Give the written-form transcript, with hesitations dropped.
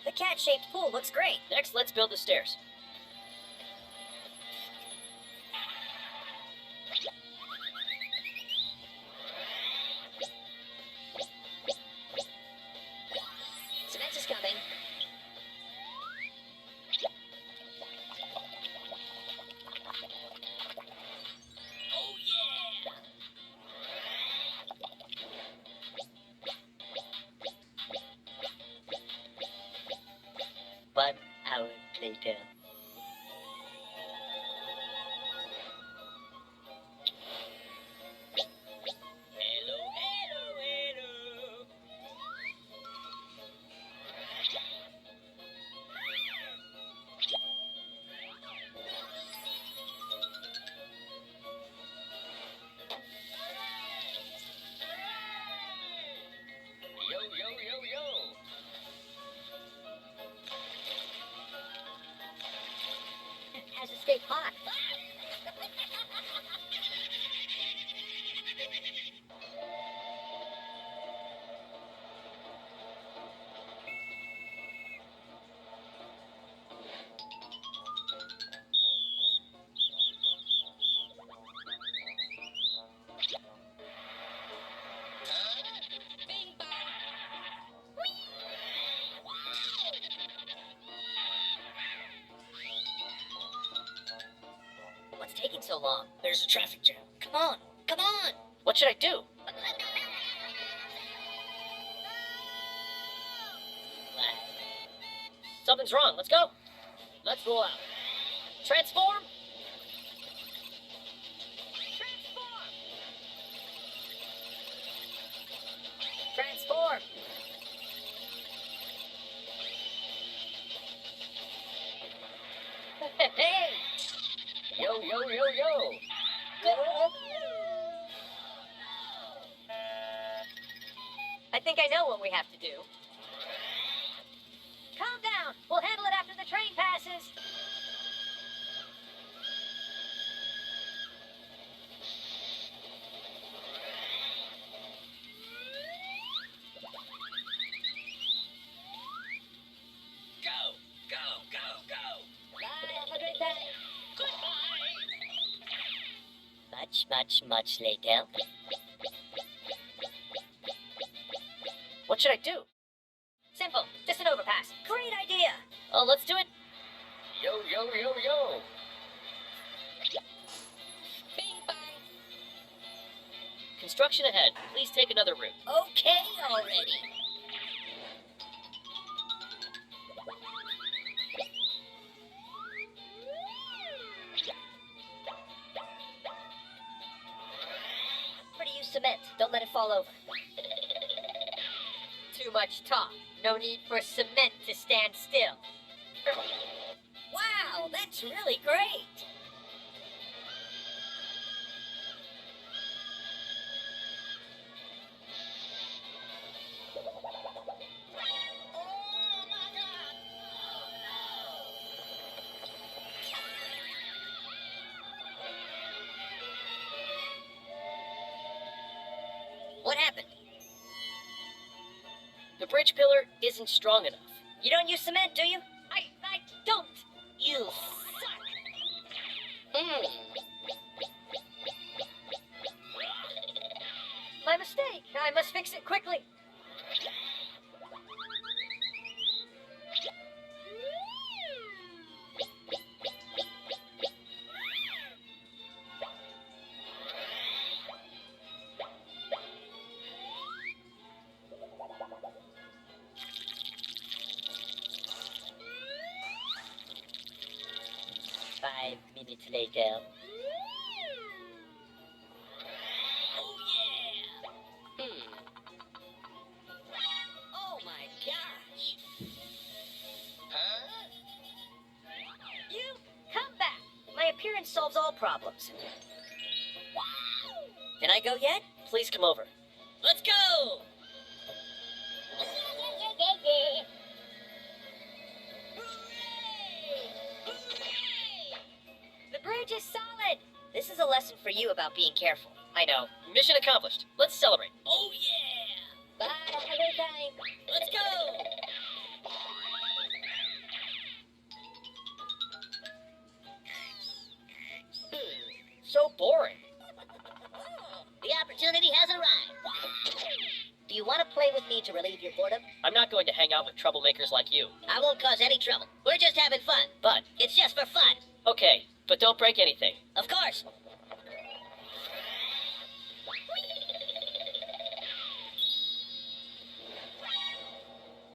The cat-shaped pool looks great. Next, let's build the stairs. Cement is coming. Oh yeah! One hour later. Hello, hello, hello. Yo, yo, yo, yo. Has to stay hot. Bing bong. What's taking so long? There's a traffic jam. Come on, come on! What should I do? Something's wrong. Let's go. Let's roll out. Transform. Transform. Transform! Hey! Yo, yo, yo, yo. I think I know what we have to do. Calm down. We'll handle it after the train passes. Go, go, go, go. Bye, have a great day. Goodbye. Much later. What should I do? Simple. Just an overpass. Great idea. Oh, let's do it. Yo, yo, yo, yo. Bing bang. Construction ahead. Please take another route. Okay already. Pretty use cement. Don't let it fall over. Too much talk. No need for cement to stand still. Wow, that's really great. What happened? The bridge pillar isn't strong enough. You don't use cement, do you? I don't. You suck. My mistake. I must fix it quickly. Minutes later. Oh yeah! Oh my gosh! Huh? You come back. My appearance solves all problems. Can I go yet? Please come over. Let's go! The bridge is solid. This is a lesson for you about being careful. I know. Mission accomplished. Let's celebrate. Oh yeah! Bye, have a good time. Let's go! to relieve your boredom? I'm not going to hang out with troublemakers like you. I won't cause any trouble. We're just having fun. But, It's just for fun. okay, but don't break anything. Of course.